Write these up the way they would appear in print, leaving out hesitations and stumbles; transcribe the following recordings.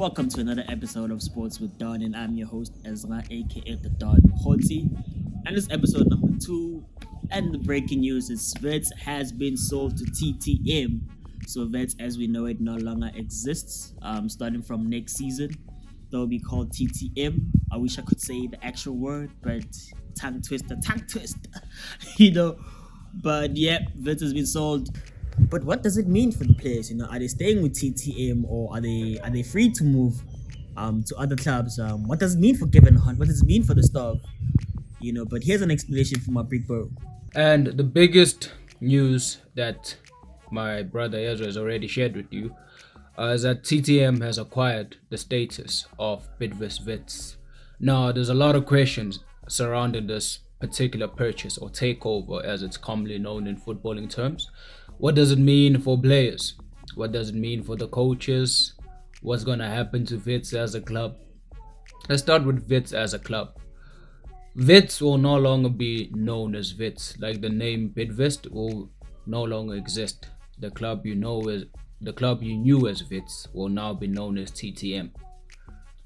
Welcome to another episode of Sports with Don, and I'm your host Ezra, aka the Don Hoti. And this episode number 2. And the breaking news is Wits has been sold to TTM. So Wits, as we know it, no longer exists. Starting from next season, they'll be called TTM. I wish I could say the actual word, but tongue twister, But yeah, Wits has been sold. But what does it mean for the players? Are they staying with TTM or are they free to move to other clubs? What does it mean for Kevin Hunt? What does it mean for the staff? But here's an explanation from my big bro. And the biggest news that my brother Ezra has already shared with you is that TTM has acquired the status of Bidvest Wits. Now, there's a lot of questions surrounding this particular purchase or takeover, as it's commonly known in footballing terms. What does it mean for players? What does it mean for the coaches? What's going to happen to Wits as a club? Let's start with Wits as a club. Wits will no longer be known as Wits. Like the name Bidvest will no longer exist. The club you knew as Wits will now be known as TTM.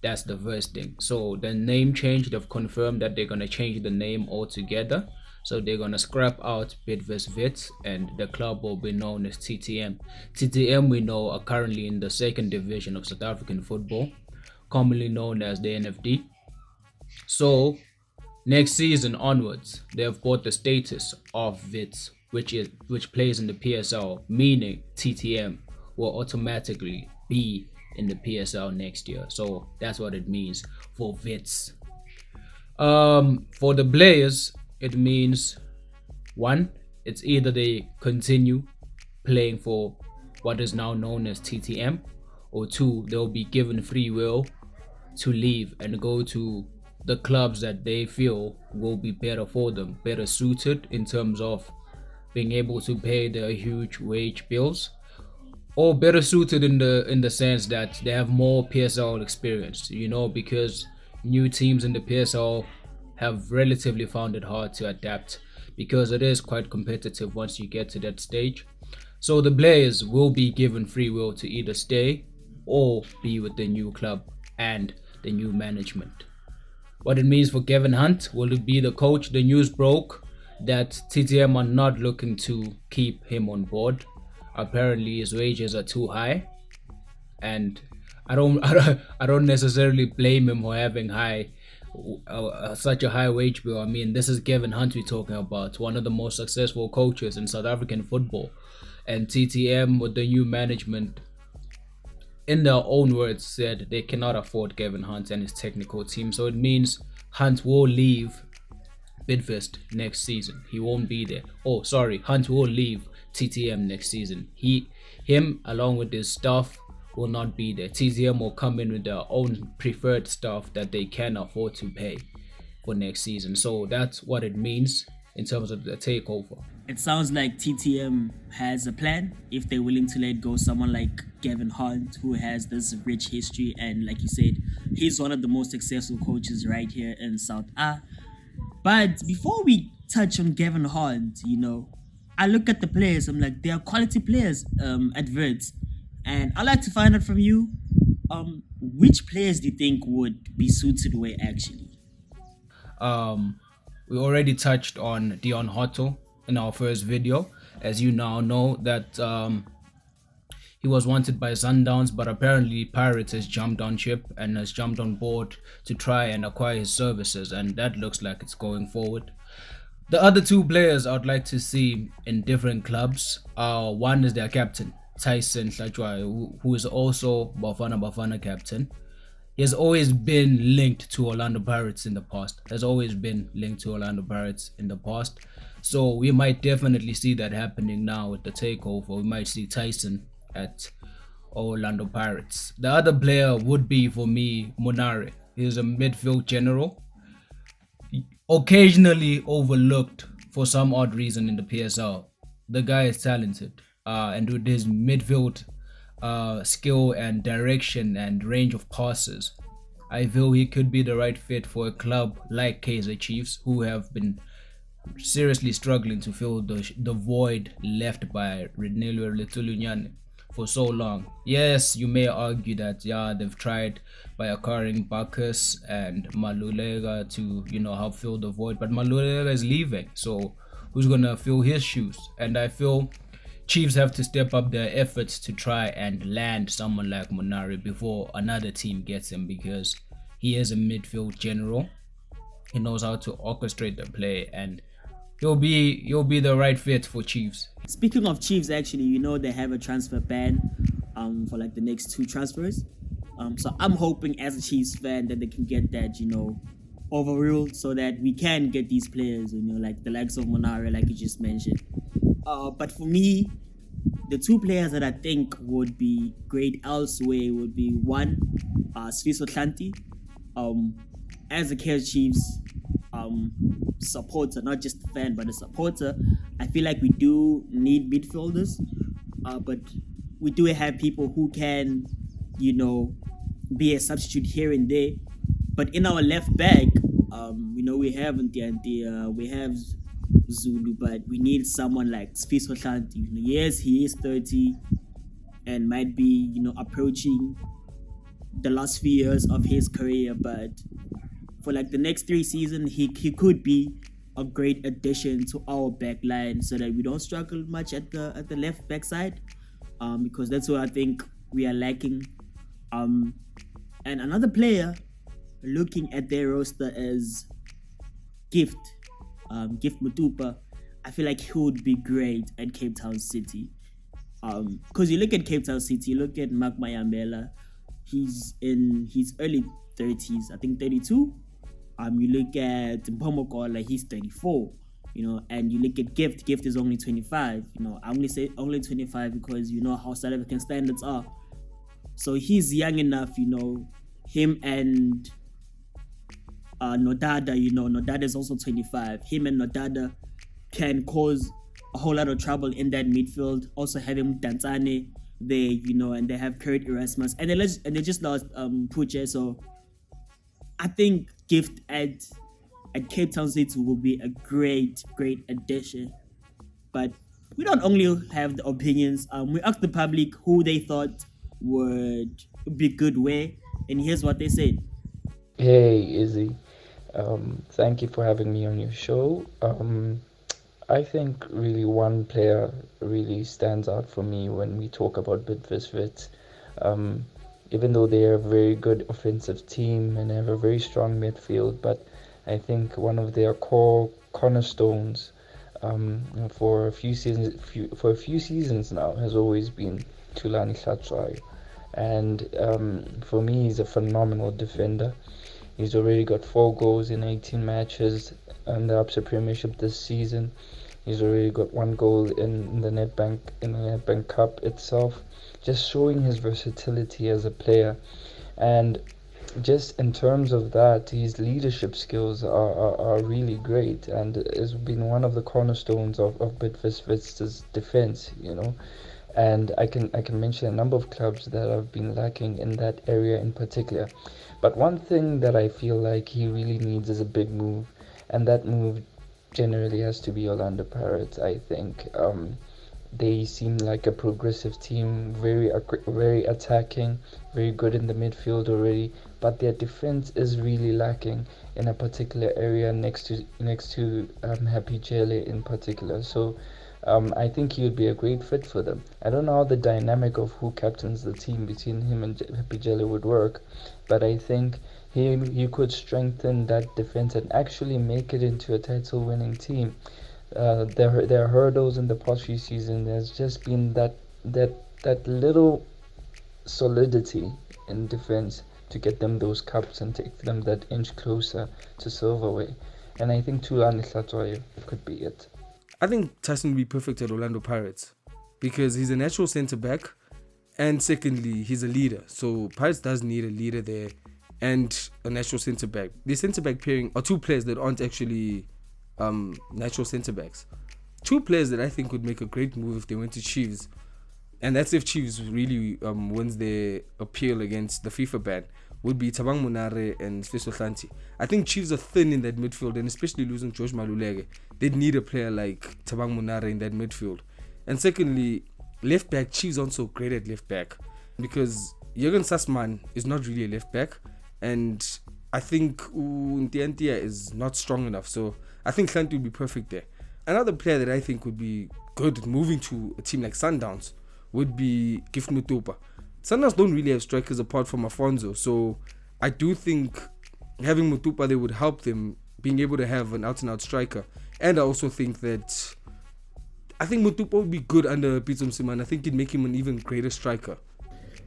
That's the first thing. So the name change, they've confirmed that they're gonna change the name altogether. So they're gonna scrap out Bidvest Wits and the club will be known as TTM. TTM, we know, are currently in the second division of South African football, commonly known as the NFD. So next season onwards, they have bought the status of Wits, which plays in the PSL, meaning TTM will automatically be in the PSL next year. So that's what it means for Wits. For the players, it means one, it's either they continue playing for what is now known as TTM, or two, they'll be given free will to leave and go to the clubs that they feel will be better for them, better suited in terms of being able to pay their huge wage bills, or better suited in the sense that they have more PSL experience, because new teams in the PSL have relatively found it hard to adapt because it is quite competitive once you get to that stage. So the players will be given free will to either stay or be with the new club and the new management. What it means for Kevin Hunt, will it be the coach? The news broke that TTM are not looking to keep him on board. Apparently his wages are too high, and I don't necessarily blame him for having such a high wage bill. I mean, this is Kevin Hunt we're talking about, one of the most successful coaches in South African football, and TTM with the new management, in their own words, said they cannot afford Kevin Hunt and his technical team. So it means Hunt will leave Bidvest next season. He won't be there. Hunt will leave TTM next season. Him along with his staff will not be there. TTM will come in with their own preferred staff that they can afford to pay for next season. So that's what it means in terms of the takeover. It sounds like TTM has a plan if they're willing to let go someone like Kevin Hunt, who has this rich history, and like you said, he's one of the most successful coaches right here in South A. But before we touch on Kevin Hunt, I look at the players. I'm like, they are quality players at Wits, and I'd like to find out from you, which players do you think would be suited where actually? We already touched on Dion Hotto in our first video. As you now know that he was wanted by Sundowns, but apparently Pirates has jumped on ship and has jumped on board to try and acquire his services, and that looks like it's going forward. The other two players I'd like to see in different clubs, one is their captain, Tyson Hlajwayo, who is also Bafana captain. He has always been linked to Orlando Pirates in the past. So we might definitely see that happening now with the takeover. We might see Tyson at Orlando Pirates. The other player would be, for me, Monare. He's a midfield general, occasionally overlooked for some odd reason in the PSL. The guy is talented, and with his midfield skill and direction and range of passes, I feel he could be the right fit for a club like Kaizer Chiefs, who have been seriously struggling to fill the void left by Renelo Letulunyane for so long. Yes, you may argue that they've tried by acquiring Bacchus and Malulega to help fill the void, but Malulega is leaving, so who's gonna fill his shoes? And I feel Chiefs have to step up their efforts to try and land someone like Munari before another team gets him, because he is a midfield general. He knows how to orchestrate the play, and he'll be the right fit for Chiefs. Speaking of Chiefs, actually, they have a transfer ban for like the next 2 transfers. So I'm hoping as a Chiefs fan that they can get that, overruled, so that we can get these players, like the likes of Monara, like you just mentioned. But for me, the 2 players that I think would be great elsewhere would be one, Sfiso Tlanti. As a Kaizer Chiefs supporter, not just a fan, but a supporter, I feel like we do need midfielders, but we do have people who can, be a substitute here and there. But in our left back, we have Ntianti, we have Zulu, but we need someone like Sfiso Tlanti. Yes, he is 30 and might be, approaching the last few years of his career, but for like the next 3 seasons, he could be a great addition to our back line, so that we don't struggle much at the left back side, because that's what I think we are lacking. And another player looking at their roster is Gift Mutupa. I feel like he would be great at Cape Town City, because you look at Cape Town City, you look at Mark Mayambela, he's in his early 30s, I think 32. You look at Mntambo, he's 34, and you look at Gift is only 25. I only say only 25 because how South African standards are. So he's young enough, him and Nodada, Nodada is also 25. Him and Nodada can cause a whole lot of trouble in that midfield. Also having Dantsane there, and they have Kurt Erasmus, and they just lost Puche. So I think Gift at Cape Town City will be a great addition. But we don't only have the opinions. We asked the public who they thought would be good where, and here's what they said. Hey, Izzy. Thank you for having me on your show. I think really one player really stands out for me when we talk about Bidvest Wits. Even though they are a very good offensive team and have a very strong midfield, but I think one of their core cornerstones for a few seasons now has always been Thulani Hlatshwayo. And for me, he's a phenomenal defender. He's already got 4 goals in 18 matches in the Absa Premiership this season. He's already got 1 goal in the Nedbank Cup itself, just showing his versatility as a player. And just in terms of that, his leadership skills are really great, and has been one of the cornerstones of Bidvest Wits' defense, And I can mention a number of clubs that have been lacking in that area in particular. But one thing that I feel like he really needs is a big move, and that move generally has to be Orlando Pirates, I think. They seem like a progressive team, very attacking, very good in the midfield already, but their defense is really lacking in a particular area next to Happy Jele in particular. So I think he would be a great fit for them. I don't know how the dynamic of who captains the team between him and Happy Jele would work, but I think he could strengthen that defense and actually make it into a title-winning team. There are hurdles in the past few seasons. There's just been that little solidity in defense to get them those cups and take them that inch closer to silverware. And I think Thulani Hlatshwayo could be it. I think Tyson would be perfect at Orlando Pirates because he's a natural centre back, and secondly, he's a leader. So Pirates does need a leader there and a natural centre back. The centre back pairing are 2 players that aren't actually natural centre backs. 2 players that I think would make a great move if they went to Chiefs, and that's if Chiefs really wins their appeal against the FIFA ban, would be Thabang Monare and Sfiso Tlanti. I think Chiefs are thin in that midfield, and especially losing George Maluleke, they'd need a player like Thabang Monare in that midfield. And secondly, left back, Chiefs aren't so great at left back because Jürgen Sassmann is not really a left back, and I think Ntiantia is not strong enough. So I think Hlanti would be perfect there. Another player that I think would be good at moving to a team like Sundowns would be Gift Mutupa. Sundowns don't really have strikers apart from Afonso, so I do think having Mutupa there would help them being able to have an out-and-out striker. And I also think that Mutupa would be good under Pitso Msimane. I think it'd make him an even greater striker.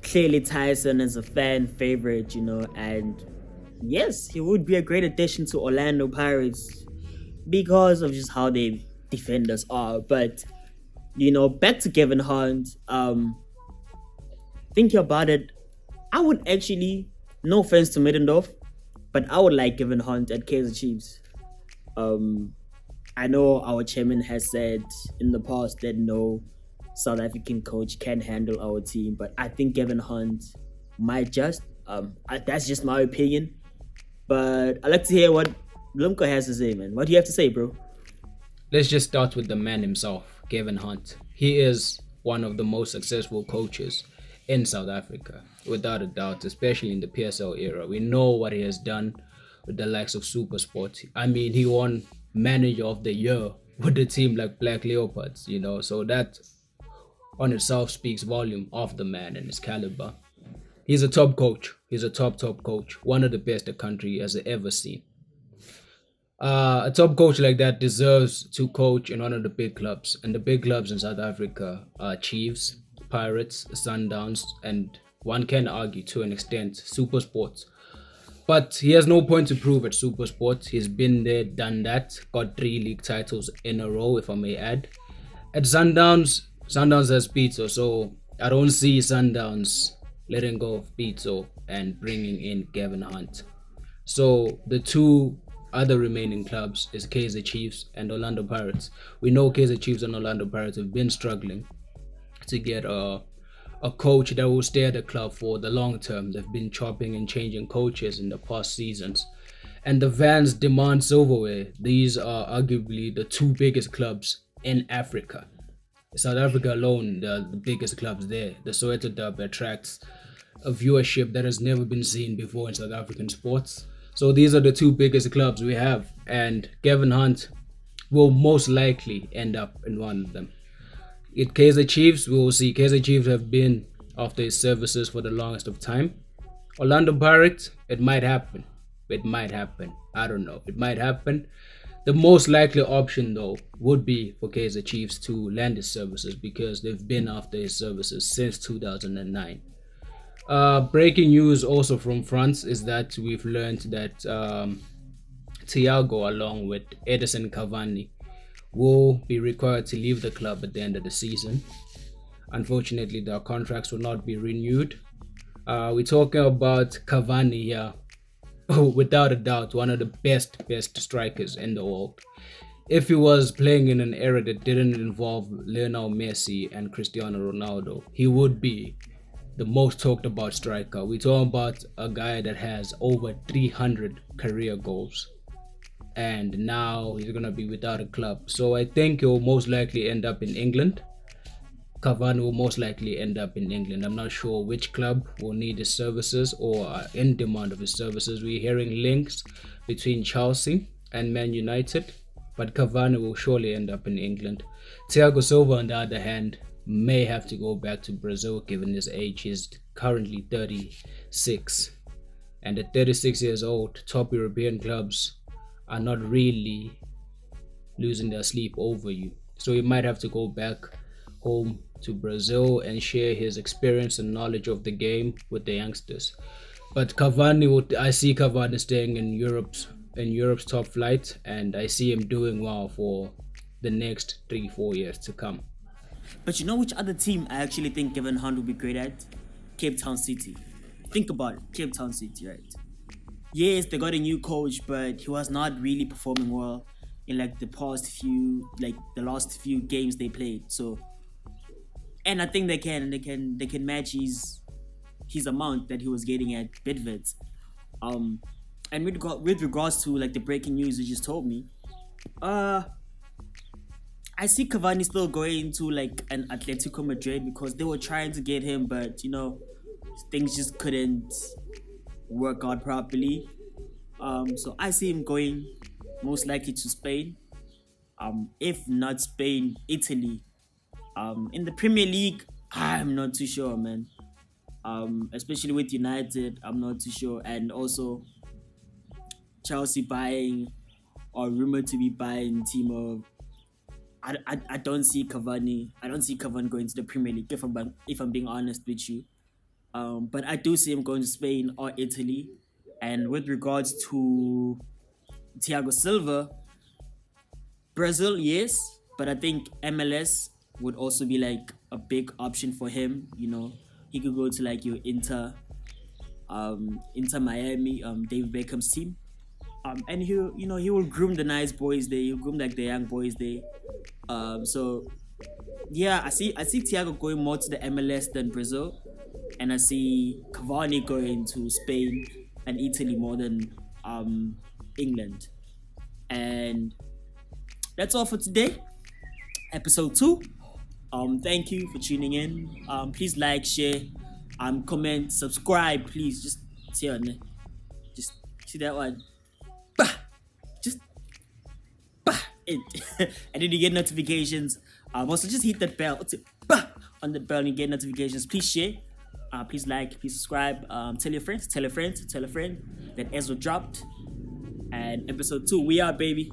Clearly, Tyson is a fan favorite, and yes, he would be a great addition to Orlando Pirates because of just how their defenders are. But, back to Kevin Hunt, thinking about it, I would actually, no offense to Middendorf, but I would like Kevin Hunt at Kaizer Chiefs. I know our chairman has said in the past that no South African coach can handle our team, but I think Kevin Hunt might just. That's just my opinion. But I'd like to hear what Lumko has to say, man. What do you have to say, bro? Let's just start with the man himself, Kevin Hunt. He is one of the most successful coaches in South Africa, without a doubt, especially in the PSL era. We know what he has done with the likes of SuperSport. I mean, he won Manager of the Year with a team like Black Leopards, so that on itself speaks volume of the man and his caliber. He's a top coach. He's a top coach. One of the best the country has ever seen. A top coach like that deserves to coach in one of the big clubs. And the big clubs in South Africa are Chiefs, Pirates, Sundowns, and one can argue to an extent SuperSport. But he has no point to prove at SuperSport. He's been there, done that, got 3 league titles in a row, if I may add. At Sundowns has Pitso, so I don't see Sundowns letting go of Pitso and bringing in Kevin Hunt. So the two other remaining clubs is Kaizer Chiefs and Orlando Pirates. We know Kaizer Chiefs and Orlando Pirates have been struggling to get a coach that will stay at the club for the long term. They've been chopping and changing coaches in the past seasons. And the Vans demand silverware. These are arguably the 2 biggest clubs in Africa. South Africa alone, the biggest clubs there. The Soweto Derby attracts a viewership that has never been seen before in South African sports. So these are the 2 biggest clubs we have. And Kevin Hunt will most likely end up in one of them. At Kaizer Chiefs, we will see. Kaizer Chiefs have been after his services for the longest of time. Orlando Pirates, it might happen. I don't know. It might happen. The most likely option, though, would be for Kaizer Chiefs to land his services because they've been after his services since 2009. Breaking news also from France is that we've learned that Thiago, along with Edison Cavani, will be required to leave the club at the end of the season. Unfortunately, their contracts will not be renewed. We're talking about Cavani here. Without a doubt, one of the best strikers in the world. If he was playing in an era that didn't involve Lionel Messi and Cristiano Ronaldo, he would be the most talked about striker. We're talking about a guy that has over 300 career goals. And now he's going to be without a club. So I think he'll most likely end up in England. Cavani will most likely end up in England. I'm not sure which club will need his services or are in demand of his services. We're hearing links between Chelsea and Man United, but Cavani will surely end up in England. Thiago Silva, on the other hand, may have to go back to Brazil given his age. He's currently 36. And at 36 years old, top European clubs are not really losing their sleep over you. So he might have to go back home to Brazil and share his experience and knowledge of the game with the youngsters. But I see Cavani staying in Europe's top flight, and I see him doing well for the next 3-4 years to come. But you know which other team I actually think Kevin Hunt would be great at? Cape Town City. Think about it, Cape Town City, right? Yes, they got a new coach, but he was not really performing well in the last few games they played. So, and I think they can match his amount that he was getting at Bidvest. And with regards to the breaking news you just told me, I I see Cavani still going to like an Atletico Madrid because they were trying to get him, but things just couldn't work out properly. So I see him going most likely to Spain. If not Spain, Italy. In the Premier League, I'm not too sure, man. Especially with United, I'm not too sure, and also Chelsea buying or rumored to be buying Timo. I don't see Cavani. I don't see Cavani going to the Premier League. If I'm being honest with you, but I do see him going to Spain or Italy. And with regards to Thiago Silva, Brazil, yes, but I think MLS would also be like a big option for him. He could go to like your Inter Miami, David Beckham's team. And he will groom the nice boys there. He'll groom like the young boys there. So yeah, I see Thiago going more to the MLS than Brazil, and I see Cavani going to Spain and Italy more than England. And that's all for today, episode 2. Thank you for tuning in. Please like, share, comment, subscribe. Please just see on there. Just see that one. Bah! Just bah! It. And then you get notifications. Also just hit that bell. Bah! On the bell and you get notifications. Please share. Please like. Please subscribe. Tell your friends. Tell a friend that Ezra dropped. And episode 2, we are, baby.